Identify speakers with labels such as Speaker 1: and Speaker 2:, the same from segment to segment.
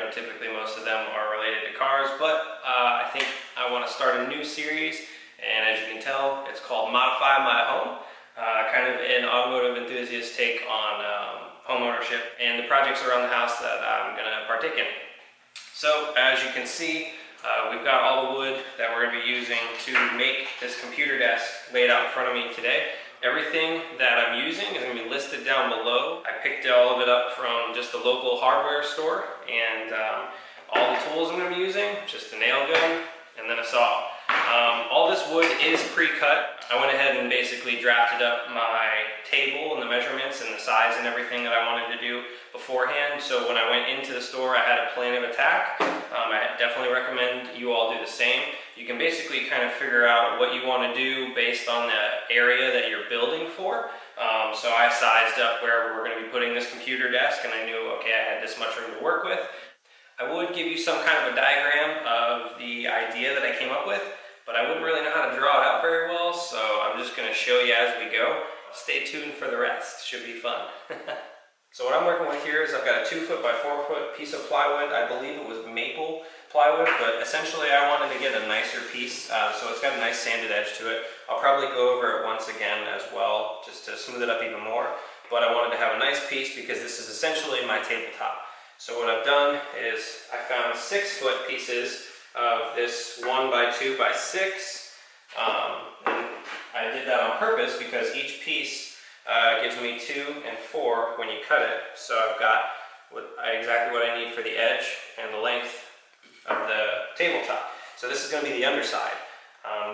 Speaker 1: know typically most of them are related to cars, but I think I want to start a new series, and as you can tell, it's called Modify My Home. Kind of an automotive enthusiast take on home ownership and the projects around the house that I'm going to partake in. So as you can see, we've got all the wood that we're going to be using to make this computer desk laid out in front of me today. Everything that I'm using is going to be listed down below. I picked all of it up from just the local hardware store, and all the tools I'm going to be using, just a nail gun and then a saw. All this wood is pre-cut. I went ahead and basically drafted up my table and the measurements and the size and everything that I wanted to do beforehand. So when I went into the store, I had a plan of attack. I definitely recommend you all do the same. You can basically kind of figure out what you want to do based on the area that you're building for. So I sized up where we're going to be putting this computer desk, and I knew, okay, I had this much room to work with. I would give you some kind of a diagram of the idea that I came up with, but I wouldn't really know how to draw it out very well, so I'm just going to show you as we go. Stay tuned for the rest. Should be fun. So what I'm working with here is I've got a 2 foot by 4 foot piece of plywood. I believe it was maple plywood, but essentially I wanted to get a nicer piece, so it's got a nice sanded edge to it. I'll probably go over it once again as well, just to smooth it up even more, but I wanted to have a nice piece because this is essentially my tabletop. So what I've done is I found 6 foot pieces of this 1 by 2 by 6. And I did that on purpose because each piece gives me 2 and 4 when you cut it. So I've got exactly what I need for the edge and the length of the tabletop. So this is going to be the underside.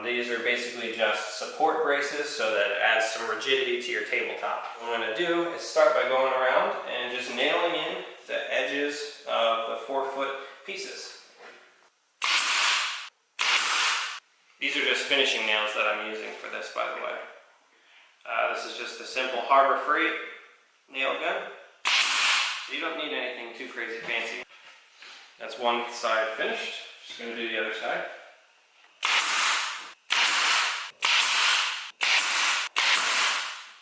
Speaker 1: These are basically just support braces so that it adds some rigidity to your tabletop. What I'm going to do is start by going around and just nailing in the edges of the 4 foot pieces. These are just finishing nails that I'm using for this, by the way. This is just a simple Harbor Freight nail gun. So you don't need anything too crazy fancy. That's one side finished. Just going to do the other side.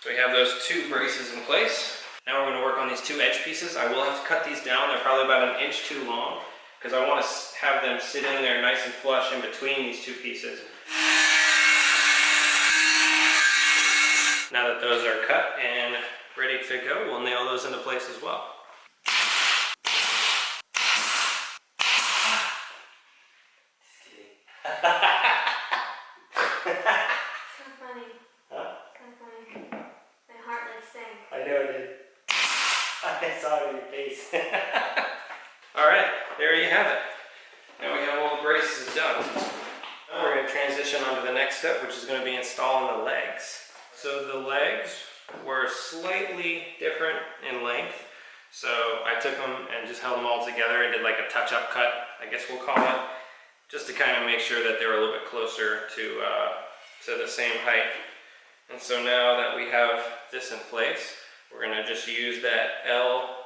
Speaker 1: So we have those 2 braces in place. Now we're going to work on these 2 edge pieces. I will have to cut these down. They're probably about 1 inch too long because I want to have them sit in there nice and flush in between these 2 pieces. Now that those are cut and ready to go, we'll nail those into place as well. I know it did. I saw it in your face. Alright, there you have it. Now we have all the braces done. Now we're going to transition on to the next step, which is going to be installing the legs. So the legs were slightly different in length. So I took them and just held them all together and did like a touch-up cut, I guess we'll call it, just to kind of make sure that they were a little bit closer to the same height. And so now that we have this in place, we're going to just use that L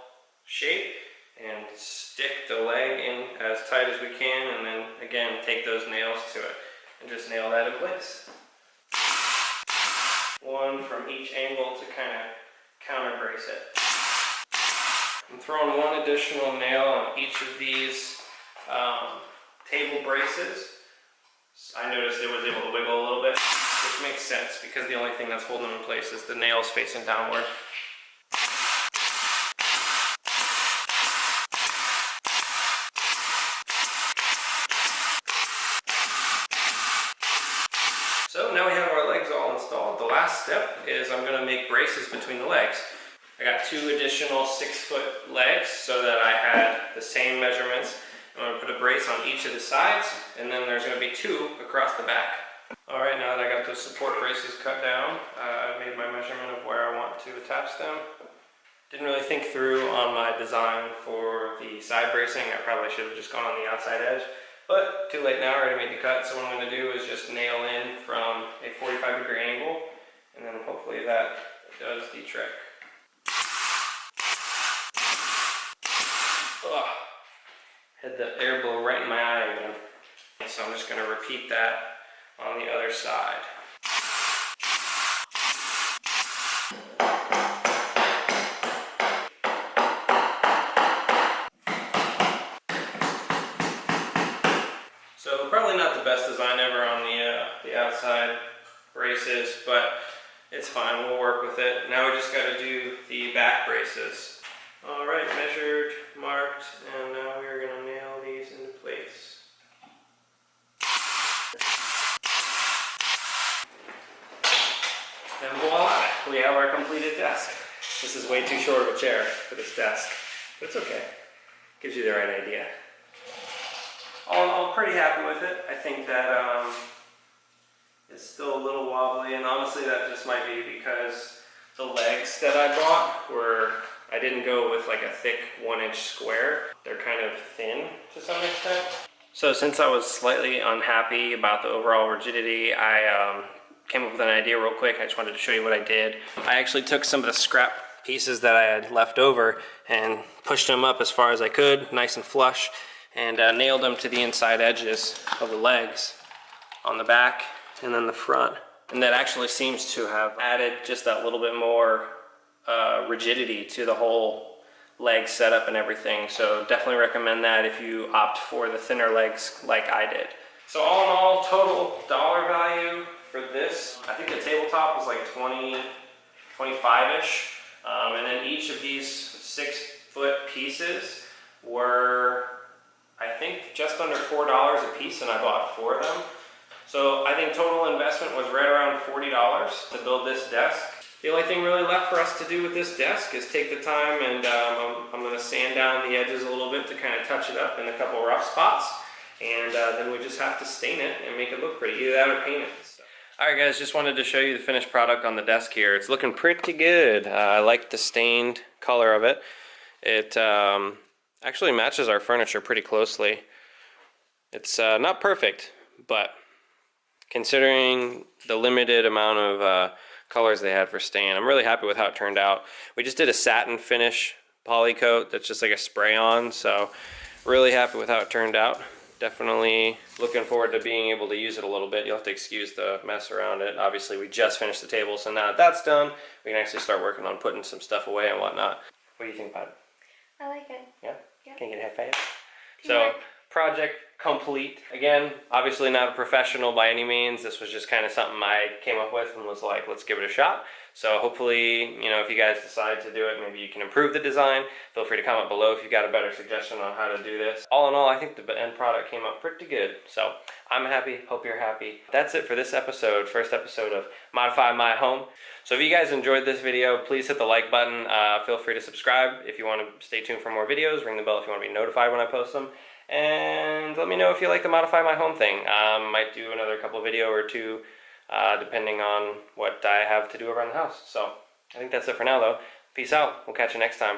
Speaker 1: shape and stick the leg in as tight as we can, and then again take those nails to it and just nail that in place. One from each angle to kind of counter brace it. I'm throwing 1 additional nail on each of these table braces. I noticed it was able to wiggle a little bit, which makes sense because the only thing that's holding them in place is the nails facing downward. So now we have our legs all installed. The last step is I'm going to make braces between the legs. I got 2 additional 6 foot legs so that I had the same measurements. I'm going to put a brace on each of the sides, and then there's going to be 2 across the back. Alright, now that I got those support braces cut down, I made my measurement of where I want to attach them. Didn't really think through on my design for the side bracing. I probably should have just gone on the outside edge. But too late now, I already made the cut, so what I'm going to do is just nail in from a 45-degree angle, and then hopefully that does the trick. Ugh. Had the air blow right in my eye again. So I'm just going to repeat that on the other side. So probably not the best design ever on the outside braces, but it's fine, we'll work with it. Now we just got to do the back braces. Alright, measured, marked, and now we're going to nail these into place. And voila, we have our completed desk. This is way too short of a chair for this desk, but it's okay. Gives you the right idea. All in all, I'm pretty happy with it. I think that it's still a little wobbly, and honestly that just might be because the legs that I bought I didn't go with like a thick 1-inch square. They're kind of thin to some extent. So since I was slightly unhappy about the overall rigidity, I came up with an idea real quick. I just wanted to show you what I did. I actually took some of the scrap pieces that I had left over and pushed them up as far as I could, nice and flush, and nailed them to the inside edges of the legs on the back and then the front. And that actually seems to have added just that little bit more rigidity to the whole leg setup and everything. So definitely recommend that if you opt for the thinner legs like I did. So all in all, total dollar value for this, I think the tabletop was like 25-ish. And then each of these 6-foot pieces were, I think, just under $4 a piece, and I bought 4 of them. So I think total investment was right around $40 to build this desk. The only thing really left for us to do with this desk is take the time and I'm going to sand down the edges a little bit to kind of touch it up in a couple rough spots. And then we just have to stain it and make it look pretty, either that or paint it. Alright guys, just wanted to show you the finished product on the desk here. It's looking pretty good. I like the stained color of it. It actually matches our furniture pretty closely. It's not perfect, but considering the limited amount of colors they had for stain, I'm really happy with how it turned out. We just did a satin finish poly coat that's just like a spray on, so really happy with how it turned out. Definitely looking forward to being able to use it a little bit. You'll have to excuse the mess around it. Obviously we just finished the table, so now that that's done, we can actually start working on putting some stuff away and whatnot. What do you think, Pat?
Speaker 2: I like it.
Speaker 1: Yeah?
Speaker 2: Yep.
Speaker 1: Can you get a high five? So, project complete. Again, obviously not a professional by any means. This was just kind of something I came up with and was like, let's give it a shot. So hopefully, you know, if you guys decide to do it, maybe you can improve the design. Feel free to comment below if you've got a better suggestion on how to do this. All in all, I think the end product came out pretty good. So I'm happy, hope you're happy. That's it for this episode, first episode of Modify My Home. So if you guys enjoyed this video, please hit the like button. Feel free to subscribe if you want to stay tuned for more videos. Ring the bell if you want to be notified when I post them. And let me know if you like the Modify My Home thing. Might do another couple video or two depending on what I have to do around the house. So I think that's it for now though. Peace out. We'll catch you next time.